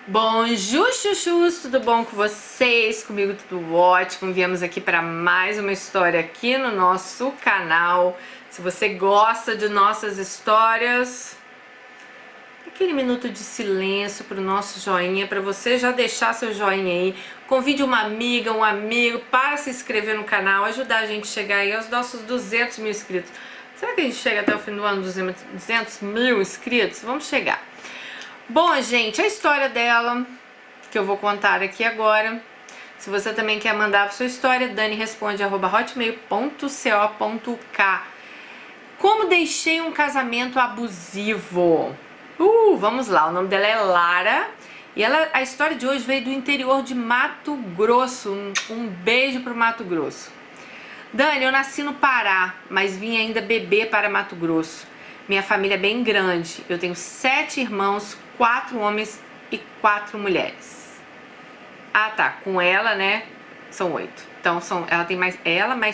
Bonjour, chuchus, tudo bom com vocês? Comigo tudo ótimo. Viemos aqui para mais uma história aqui no nosso canal. Se você gosta de nossas histórias, aquele minuto de silêncio para o nosso joinha, para você já deixar seu joinha aí. Convide uma amiga, um amigo para se inscrever no canal, ajudar a gente a chegar aí aos nossos 200 mil inscritos. Será que a gente chega até o fim do ano 200 mil inscritos? Vamos chegar. Bom, gente, a história dela, que eu vou contar aqui agora. Se você também quer mandar a sua história, daniresponde@hotmail.co.k. Como deixei um casamento abusivo? Vamos lá, o nome dela é Lara. E a história de hoje veio do interior de Mato Grosso. Um beijo pro Mato Grosso. Dani, eu nasci no Pará, mas vim ainda bebê para Mato Grosso. Minha família é bem grande. Eu tenho 7 irmãos, 4 homens e 4 mulheres. Ah, tá. Com ela, né? São 8. Então, ela tem mais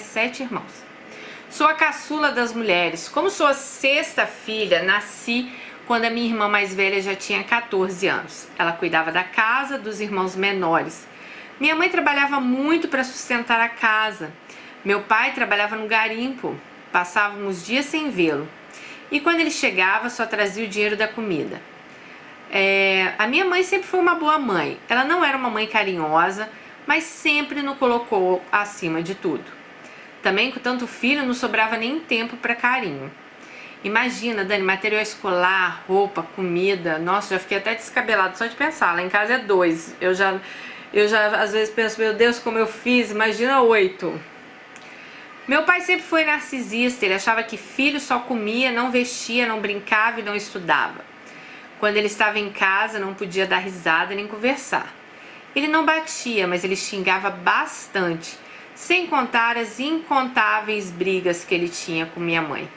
7 irmãos. Sou a caçula das mulheres. Como sou a 6ª filha, nasci quando a minha irmã mais velha já tinha 14 anos. Ela cuidava da casa dos irmãos menores. Minha mãe trabalhava muito para sustentar a casa. Meu pai trabalhava no garimpo. Passávamos dias sem vê-lo. E quando ele chegava, só trazia o dinheiro da comida. A minha mãe sempre foi uma boa mãe. Ela não era uma mãe carinhosa, mas sempre nos colocou acima de tudo. Também, com tanto filho, não sobrava nem tempo para carinho. Imagina, Dani, material escolar, roupa, comida. Nossa, já fiquei até descabelado só de pensar. Lá em casa é 2. Eu já às vezes penso, meu Deus, como eu fiz. Imagina 8. Meu pai sempre foi narcisista. Ele achava que filho só comia, não vestia, não brincava e não estudava. Quando ele estava em casa, não podia dar risada nem conversar. Ele não batia, mas ele xingava bastante, sem contar as incontáveis brigas que ele tinha com minha mãe.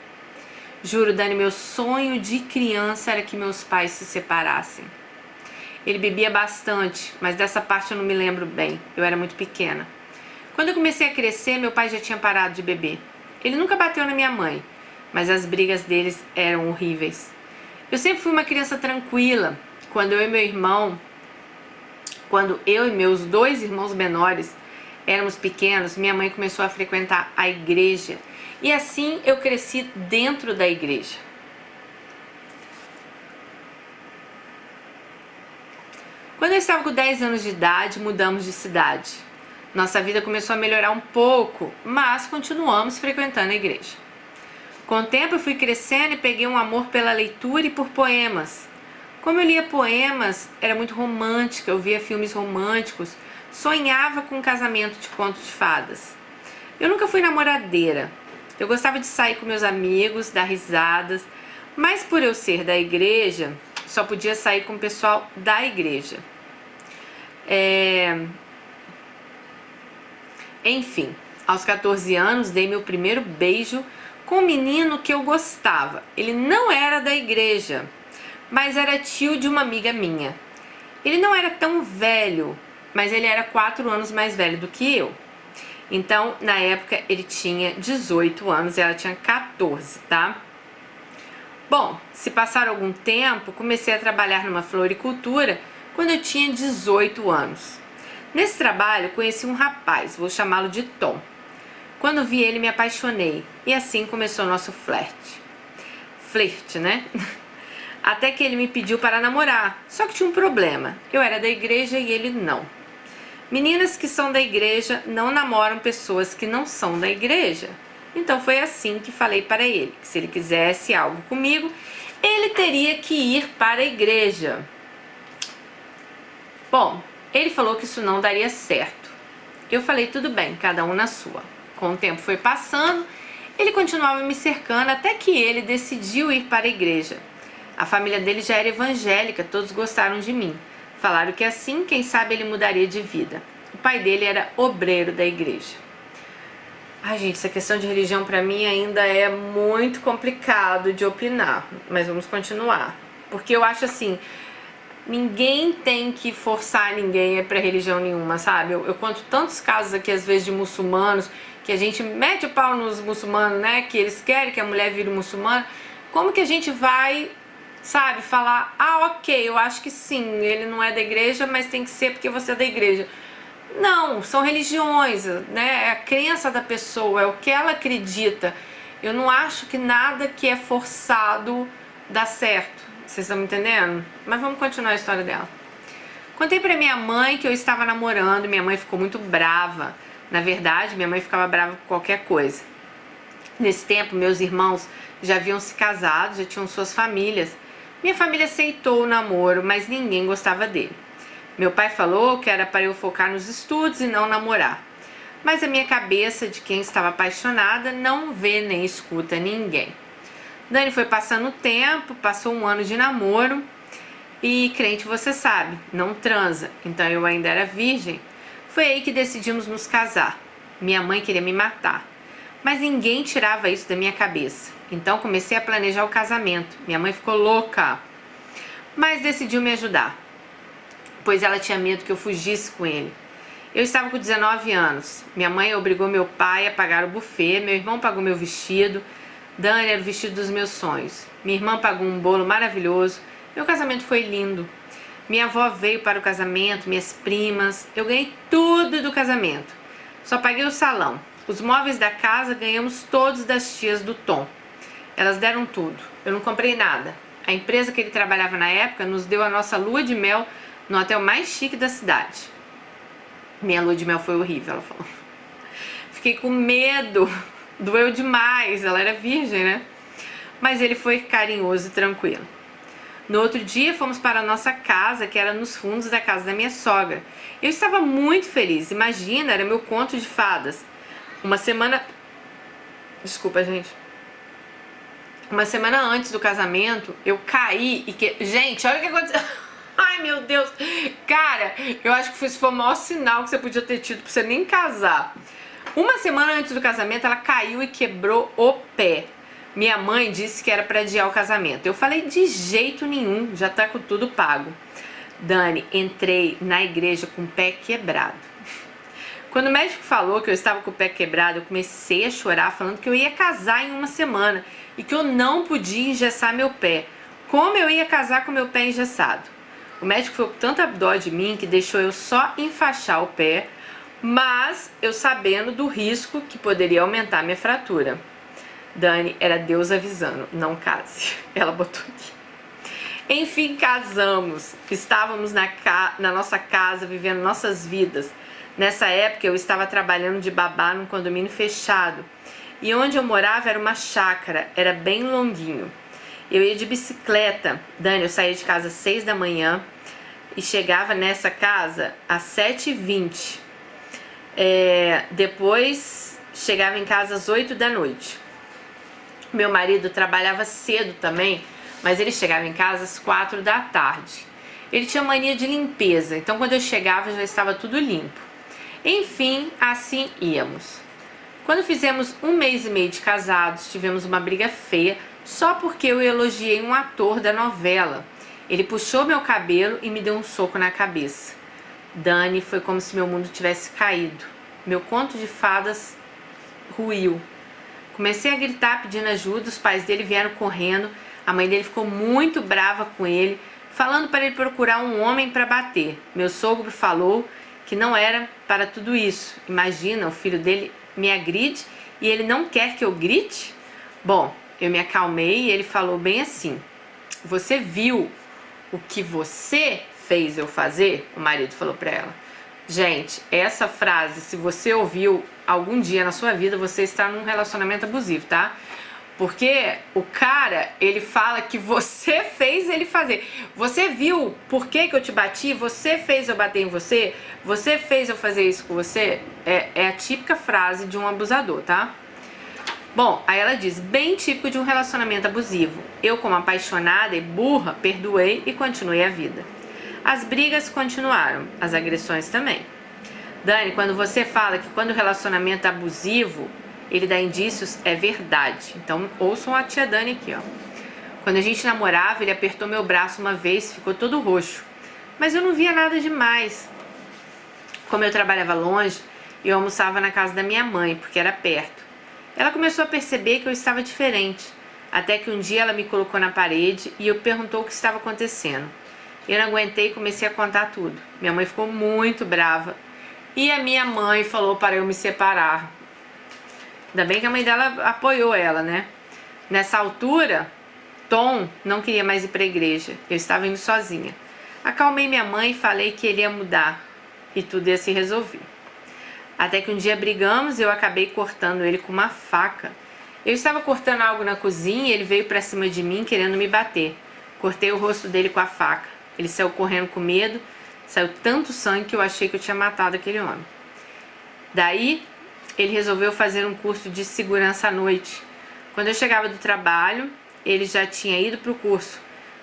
Juro, Dani, meu sonho de criança era que meus pais se separassem. Ele bebia bastante, mas dessa parte eu não me lembro bem, eu era muito pequena. Quando eu comecei a crescer, meu pai já tinha parado de beber. Ele nunca bateu na minha mãe, mas as brigas deles eram horríveis. Eu sempre fui uma criança tranquila. Quando eu e meus 2 irmãos menores éramos pequenos, minha mãe começou a frequentar a igreja. E assim eu cresci dentro da igreja. Quando eu estava com 10 anos de idade, mudamos de cidade. Nossa vida começou a melhorar um pouco, mas continuamos frequentando a igreja. Com o tempo eu fui crescendo e peguei um amor pela leitura e por poemas. Como eu lia poemas, era muito romântica, eu via filmes românticos, sonhava com um casamento de conto de fadas. Eu nunca fui namoradeira. Eu gostava de sair com meus amigos, dar risadas, mas por eu ser da igreja, só podia sair com o pessoal da igreja. Enfim, aos 14 anos dei meu primeiro beijo com um menino que eu gostava. Ele não era da igreja, mas era tio de uma amiga minha. Ele não era tão velho, mas ele era 4 anos mais velho do que eu. Então, na época, ele tinha 18 anos e ela tinha 14, tá? Bom, se passar algum tempo, comecei a trabalhar numa floricultura quando eu tinha 18 anos. Nesse trabalho, conheci um rapaz, vou chamá-lo de Tom. Quando vi ele, me apaixonei. E assim começou nosso flerte. Flerte, né? Até que ele me pediu para namorar. Só que tinha um problema. Eu era da igreja e ele não. Meninas que são da igreja não namoram pessoas que não são da igreja. Então foi assim que falei para ele, que se ele quisesse algo comigo, ele teria que ir para a igreja. Bom, ele falou que isso não daria certo. Eu falei, tudo bem, cada um na sua. Com o tempo foi passando, ele continuava me cercando até que ele decidiu ir para a igreja. A família dele já era evangélica, todos gostaram de mim. Falaram que assim, quem sabe, ele mudaria de vida. O pai dele era obreiro da igreja. Ai, gente, essa questão de religião pra mim ainda é muito complicado de opinar, mas vamos continuar. Porque eu acho assim, ninguém tem que forçar ninguém pra religião nenhuma, sabe? Eu conto tantos casos aqui, às vezes, de muçulmanos, que a gente mete o pau nos muçulmanos, né? Que eles querem que a mulher vire muçulmana. Como que a gente vai sabe? Falar, ok, eu acho que sim, ele não é da igreja, mas tem que ser porque você é da igreja. Não, são religiões, né? É a crença da pessoa, é o que ela acredita. Eu não acho que nada que é forçado dá certo. Vocês estão me entendendo? Mas vamos continuar a história dela. Contei pra minha mãe que eu estava namorando, minha mãe ficou muito brava. Na verdade, minha mãe ficava brava com qualquer coisa. Nesse tempo, meus irmãos já haviam se casado, já tinham suas famílias. Minha família aceitou o namoro, mas ninguém gostava dele. Meu pai falou que era para eu focar nos estudos e não namorar. Mas a minha cabeça de quem estava apaixonada não vê nem escuta ninguém. Dani foi passando o tempo, passou um ano de namoro e crente você sabe, não transa, então eu ainda era virgem. Foi aí que decidimos nos casar. Minha mãe queria me matar, mas ninguém tirava isso da minha cabeça. Então comecei a planejar o casamento. Minha mãe ficou louca, mas decidiu me ajudar, pois ela tinha medo que eu fugisse com ele. Eu estava com 19 anos. Minha mãe obrigou meu pai a pagar o buffet, meu irmão pagou meu vestido. Dani era o vestido dos meus sonhos. Minha irmã pagou um bolo maravilhoso. Meu casamento foi lindo. Minha avó veio para o casamento, minhas primas. Eu ganhei tudo do casamento. Só paguei o salão. Os móveis da casa ganhamos todos das tias do Tom. Elas deram tudo. Eu não comprei nada. A empresa que ele trabalhava na época nos deu a nossa lua de mel no hotel mais chique da cidade. Minha lua de mel foi horrível, ela falou. Fiquei com medo, doeu demais, ela era virgem, né? Mas ele foi carinhoso e tranquilo. No outro dia fomos para a nossa casa, que era nos fundos da casa da minha sogra. Eu estava muito feliz, imagina, era meu conto de fadas. Uma semana... Desculpa, gente. Uma semana antes do casamento, eu caí e que... Gente, olha o que aconteceu. Ai, meu Deus. Cara, eu acho que isso foi o maior sinal que você podia ter tido pra você nem casar. Uma semana antes do casamento, ela caiu e quebrou o pé. Minha mãe disse que era pra adiar o casamento. Eu falei, de jeito nenhum, já tá com tudo pago. Dani, entrei na igreja com o pé quebrado. Quando o médico falou que eu estava com o pé quebrado, eu comecei a chorar, falando que eu ia casar em uma semana e que eu não podia engessar meu pé. Como eu ia casar com meu pé engessado? O médico foi com tanta dó de mim que deixou eu só enfaixar o pé, mas eu sabendo do risco que poderia aumentar minha fratura. Dani, era Deus avisando, não case. Ela botou aqui. Enfim, casamos. Estávamos na nossa casa, vivendo nossas vidas. Nessa época eu estava trabalhando de babá num condomínio fechado. E onde eu morava era uma chácara, era bem longuinho. Eu ia de bicicleta. Dani, eu saía de casa às 6 da manhã e chegava nessa casa às 7h20. Depois chegava em casa às 8 da noite. Meu marido trabalhava cedo também, mas ele chegava em casa às 4 da tarde. Ele tinha mania de limpeza, então quando eu chegava já estava tudo limpo. Enfim, assim íamos. Quando fizemos 1 mês e meio de casados, tivemos uma briga feia só porque eu elogiei um ator da novela. Ele puxou meu cabelo e me deu um soco na cabeça. Dani, foi como se meu mundo tivesse caído. Meu conto de fadas ruiu. Comecei a gritar pedindo ajuda, os pais dele vieram correndo, a mãe dele ficou muito brava com ele, falando para ele procurar um homem para bater. Meu sogro falou que não era para tudo isso. Imagina, o filho dele me agride e ele não quer que eu grite? Bom, eu me acalmei e ele falou bem assim: você viu o que você fez eu fazer? O marido falou para ela. Gente, essa frase, se você ouviu algum dia na sua vida, você está num relacionamento abusivo, tá? Porque o cara, ele fala que você fez ele fazer. Você viu por que eu te bati? Você fez eu bater em você? Você fez eu fazer isso com você? É a típica frase de um abusador, tá? Bom, aí ela diz, bem típico de um relacionamento abusivo. Eu, como apaixonada e burra, perdoei e continuei a vida. As brigas continuaram, as agressões também. Dani, quando você fala que quando o relacionamento é abusivo, ele dá indícios, é verdade. Então, ouçam a tia Dani aqui, ó. Quando a gente namorava, ele apertou meu braço uma vez, ficou todo roxo. Mas eu não via nada demais. Como eu trabalhava longe, eu almoçava na casa da minha mãe, porque era perto. Ela começou a perceber que eu estava diferente. Até que um dia ela me colocou na parede e eu perguntou o que estava acontecendo. Eu não aguentei e comecei a contar tudo. Minha mãe ficou muito brava e a minha mãe falou para eu me separar. Ainda bem que a mãe dela apoiou ela, né? Nessa altura, Tom não queria mais ir para a igreja. Eu estava indo sozinha. Acalmei minha mãe e falei que ele ia mudar e tudo ia se resolver. Até que um dia brigamos e eu acabei cortando ele com uma faca. Eu estava cortando algo na cozinha e ele veio para cima de mim querendo me bater. Cortei o rosto dele com a faca. Ele saiu correndo com medo. Saiu tanto sangue que eu achei que eu tinha matado aquele homem. Daí, ele resolveu fazer um curso de segurança à noite. Quando eu chegava do trabalho, ele já tinha ido para o curso.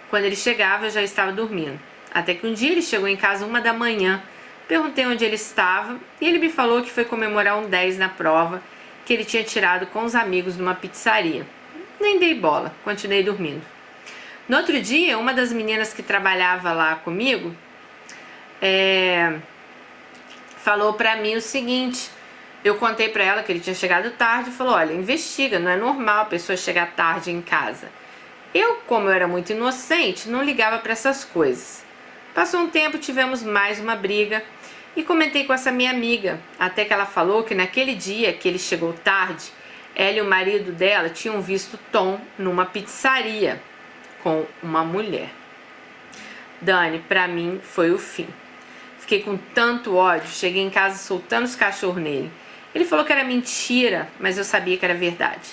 Quando ele chegava, eu já estava dormindo. Até que um dia ele chegou em casa 1 da manhã. Perguntei onde ele estava e ele me falou que foi comemorar um 10 na prova que ele tinha tirado com os amigos numa pizzaria. Nem dei bola, continuei dormindo. No outro dia, uma das meninas que trabalhava lá comigo falou pra mim o seguinte. Eu contei pra ela que ele tinha chegado tarde e falou, olha, investiga, não é normal a pessoa chegar tarde em casa. Eu, como eu era muito inocente, não ligava pra essas coisas. Passou um tempo, tivemos mais uma briga e comentei com essa minha amiga, até que ela falou que naquele dia que ele chegou tarde, ela e o marido dela tinham visto Tom numa pizzaria com uma mulher. Dani, pra mim foi o fim. Fiquei com tanto ódio, cheguei em casa soltando os cachorros nele. Ele falou que era mentira, mas eu sabia que era verdade.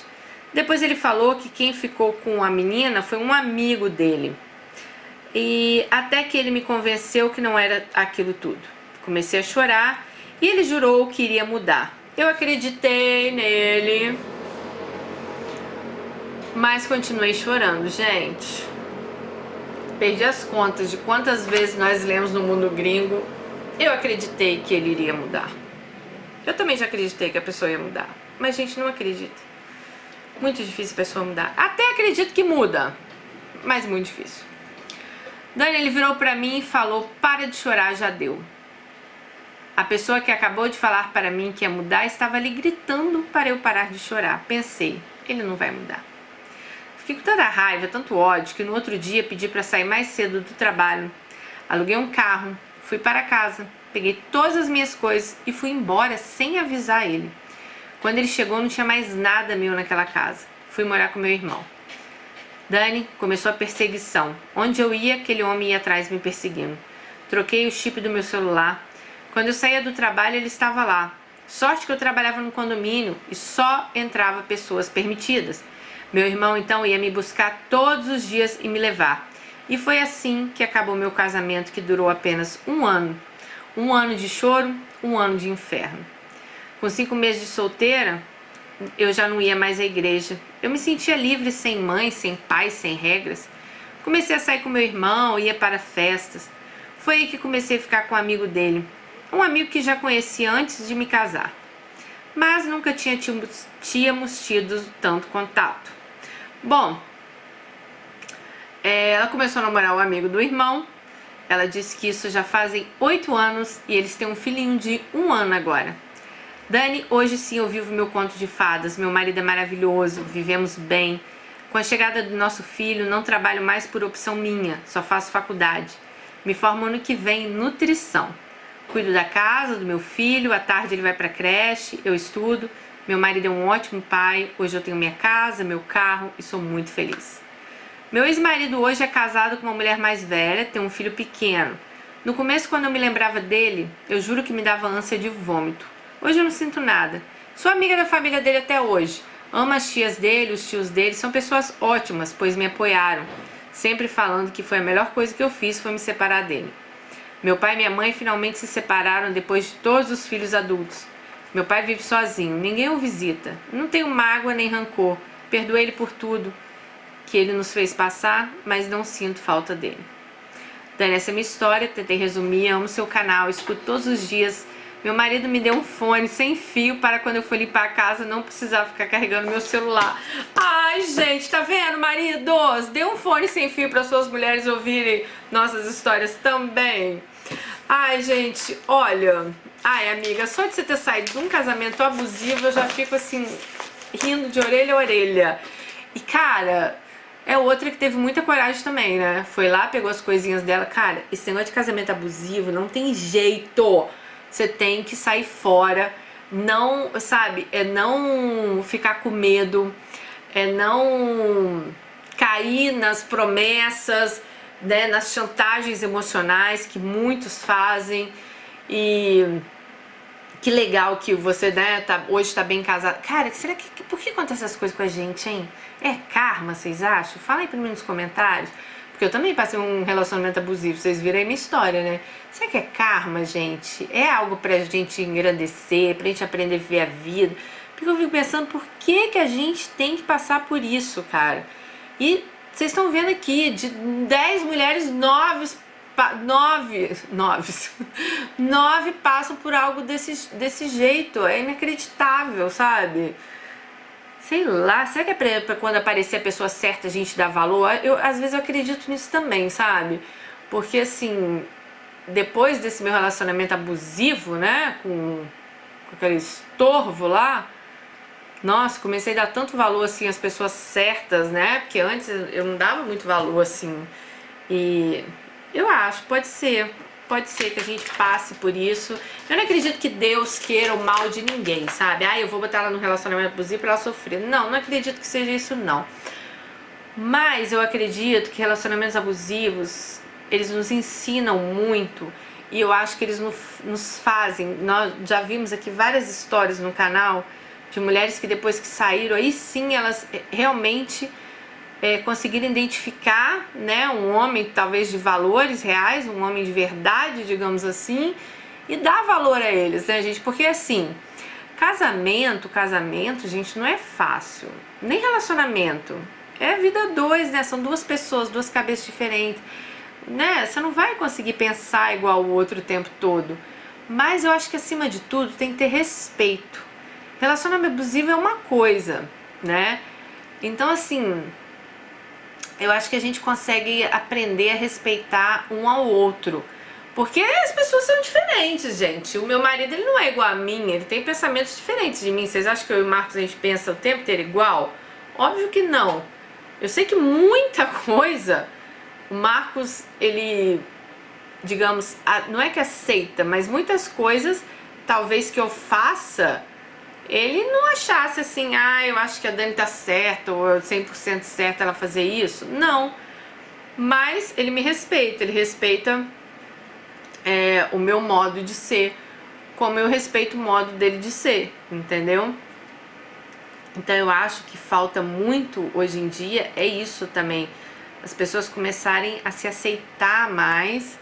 Depois ele falou que quem ficou com a menina foi um amigo dele. E até que ele me convenceu que não era aquilo tudo. Comecei a chorar e ele jurou que iria mudar. Eu acreditei nele, mas continuei chorando, gente. Perdi as contas de quantas vezes nós lemos no mundo gringo. Eu acreditei que ele iria mudar. Eu também já acreditei que a pessoa ia mudar, mas a gente não acredita. Muito difícil a pessoa mudar. Até acredito que muda, mas muito difícil. Dani, ele virou pra mim e falou, para de chorar, já deu. A pessoa que acabou de falar para mim que ia mudar estava ali gritando para eu parar de chorar. Pensei, ele não vai mudar. Fiquei com tanta raiva, tanto ódio, que no outro dia pedi para sair mais cedo do trabalho. Aluguei um carro, fui para casa, peguei todas as minhas coisas e fui embora sem avisar ele. Quando ele chegou não tinha mais nada meu naquela casa. Fui morar com meu irmão. Dani, começou a perseguição. Onde eu ia, aquele homem ia atrás me perseguindo. Troquei o chip do meu celular. Quando eu saía do trabalho, ele estava lá. Sorte que eu trabalhava no condomínio e só entrava pessoas permitidas. Meu irmão então ia me buscar todos os dias e me levar. E foi assim que acabou meu casamento, que durou apenas 1 ano. 1 ano de choro, 1 ano de inferno. Com 5 meses de solteira, eu já não ia mais à igreja. Eu me sentia livre, sem mãe, sem pai, sem regras. Comecei a sair com meu irmão, ia para festas. Foi aí que comecei a ficar com um amigo dele. Um amigo que já conhecia antes de me casar. Mas nunca tínhamos tido tanto contato. Bom, ela começou a namorar o amigo do irmão. Ela disse que isso já fazem 8 anos e eles têm um filhinho de 1 ano agora. Dani, hoje sim eu vivo meu conto de fadas. Meu marido é maravilhoso, vivemos bem. Com a chegada do nosso filho, não trabalho mais por opção minha, só faço faculdade. Me formo ano que vem em nutrição. Cuido da casa, do meu filho, à tarde ele vai para a creche, eu estudo. Meu marido é um ótimo pai, hoje eu tenho minha casa, meu carro e sou muito feliz. Meu ex-marido hoje é casado com uma mulher mais velha, tem um filho pequeno. No começo, quando eu me lembrava dele, eu juro que me dava ânsia de vômito. Hoje eu não sinto nada. Sou amiga da família dele até hoje. Amo as tias dele, os tios dele, são pessoas ótimas, pois me apoiaram. Sempre falando que foi a melhor coisa que eu fiz foi me separar dele. Meu pai e minha mãe finalmente se separaram depois de todos os filhos adultos. Meu pai vive sozinho, ninguém o visita. Não tenho mágoa nem rancor. Perdoei ele por tudo que ele nos fez passar, mas não sinto falta dele. Dani, essa é minha história, tentei resumir, amo seu canal, escuto todos os dias. Meu marido me deu um fone sem fio para quando eu for limpar a casa não precisar ficar carregando meu celular. Ai, gente, tá vendo, maridos? Dê um fone sem fio para suas mulheres ouvirem nossas histórias também. Ai, gente, olha... Ai, amiga, só de você ter saído de um casamento abusivo, eu já fico assim, rindo de orelha a orelha. E, cara, é outra que teve muita coragem também, né? Foi lá, pegou as coisinhas dela. Cara, esse negócio de casamento abusivo não tem jeito. Você tem que sair fora. Não, sabe, é não ficar com medo, é não cair nas promessas, né, nas chantagens emocionais que muitos fazem. E que legal que você, né, hoje tá bem casado. Cara, será que por que acontece essas coisas com a gente, hein? É karma, vocês acham? Fala aí pra mim nos comentários. Porque eu também passei um relacionamento abusivo, vocês viram aí minha história, né? Será que é karma, gente? É algo pra gente engrandecer, pra gente aprender a viver a vida? Porque eu fico pensando, por que a gente tem que passar por isso, cara? E vocês estão vendo aqui, de 10 mulheres, 9 passam por algo desse jeito. É inacreditável, sabe? Sei lá, será que é pra quando aparecer a pessoa certa a gente dar valor? Às vezes eu acredito nisso também, sabe? Porque assim, depois desse meu relacionamento abusivo, né, com aquele estorvo lá, nossa, comecei a dar tanto valor assim às pessoas certas, né? Porque antes eu não dava muito valor assim. E eu acho, pode ser que a gente passe por isso. Eu não acredito que Deus queira o mal de ninguém, sabe? Ah, eu vou botar ela num relacionamento abusivo pra ela sofrer. Não acredito que seja isso, não. Mas eu acredito que relacionamentos abusivos, eles nos ensinam muito. E eu acho que eles nos fazem. Nós já vimos aqui várias histórias no canal de mulheres que depois que saíram, aí sim elas realmente conseguiram identificar, né, um homem talvez de valores reais, um homem de verdade, digamos assim, e dar valor a eles, né, gente? Porque assim, casamento, gente, não é fácil. Nem relacionamento. É vida dois, né? São duas pessoas, duas cabeças diferentes, né? Você não vai conseguir pensar igual o outro o tempo todo. Mas eu acho que acima de tudo tem que ter respeito. Relacionamento abusivo é uma coisa, né? Então assim, eu acho que a gente consegue aprender a respeitar um ao outro. Porque as pessoas são diferentes, gente. O meu marido, ele não é igual a mim, ele tem pensamentos diferentes de mim. Vocês acham que eu e o Marcos, a gente pensa o tempo inteiro igual? Óbvio que não. Eu sei que muita coisa, o Marcos, ele, digamos, não é que aceita, mas muitas coisas, talvez que eu faça, ele não achasse assim, eu acho que a Dani tá certa, ou 100% certa ela fazer isso. Não. Mas ele me respeita, ele respeita o meu modo de ser, como eu respeito o modo dele de ser, entendeu? Então eu acho que falta muito hoje em dia, é isso também. As pessoas começarem a se aceitar mais,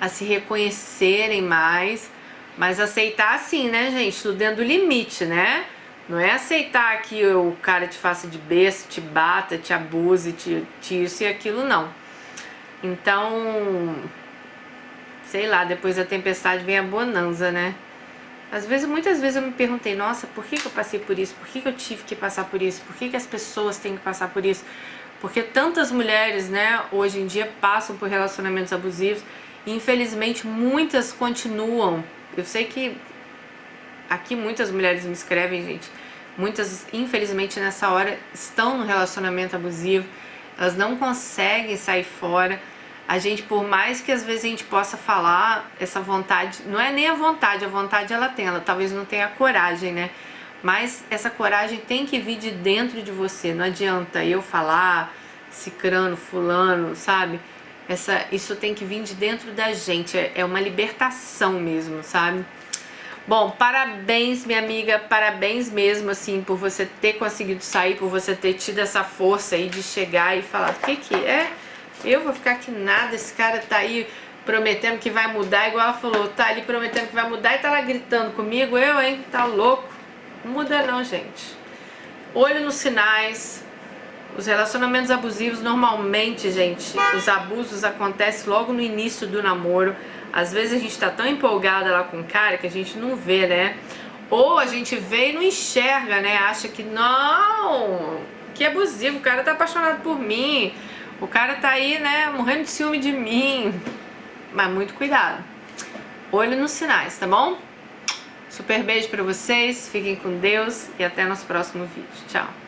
a se reconhecerem mais, mas aceitar assim, né, gente? Tudo dentro do limite, né? Não é aceitar que o cara te faça de besta, te bata, te abuse, te isso e aquilo, não. Então, sei lá, depois da tempestade vem a bonança, né? Muitas vezes eu me perguntei, nossa, por que eu passei por isso? Por que eu tive que passar por isso? Por que as pessoas têm que passar por isso? Porque tantas mulheres, né, hoje em dia passam por relacionamentos abusivos e infelizmente muitas continuam. Eu sei que aqui muitas mulheres me escrevem, gente. Muitas, infelizmente, nessa hora estão no relacionamento abusivo. Elas não conseguem sair fora. A gente, por mais que às vezes a gente possa falar, essa vontade, não é nem a vontade ela tem, ela talvez não tenha coragem, né? Mas essa coragem tem que vir de dentro de você, não adianta eu falar, cicrano, fulano, sabe? Isso tem que vir de dentro da gente, é uma libertação mesmo, sabe? Bom, parabéns, minha amiga, parabéns mesmo, assim, por você ter conseguido sair, por você ter tido essa força aí de chegar e falar, o que é? Eu vou ficar aqui nada, esse cara tá aí prometendo que vai mudar, igual ela falou, tá ali prometendo que vai mudar e tá lá gritando comigo, hein, tá louco? Não muda não, gente. Olho nos sinais. Os relacionamentos abusivos, normalmente, gente, os abusos acontecem logo no início do namoro. Às vezes a gente tá tão empolgada lá com o cara que a gente não vê, né? Ou a gente vê e não enxerga, né? Acha que não, que abusivo, o cara tá apaixonado por mim. O cara tá aí, né, morrendo de ciúme de mim. Mas muito cuidado. Olho nos sinais, tá bom? Super beijo pra vocês, fiquem com Deus e até nosso próximo vídeo. Tchau!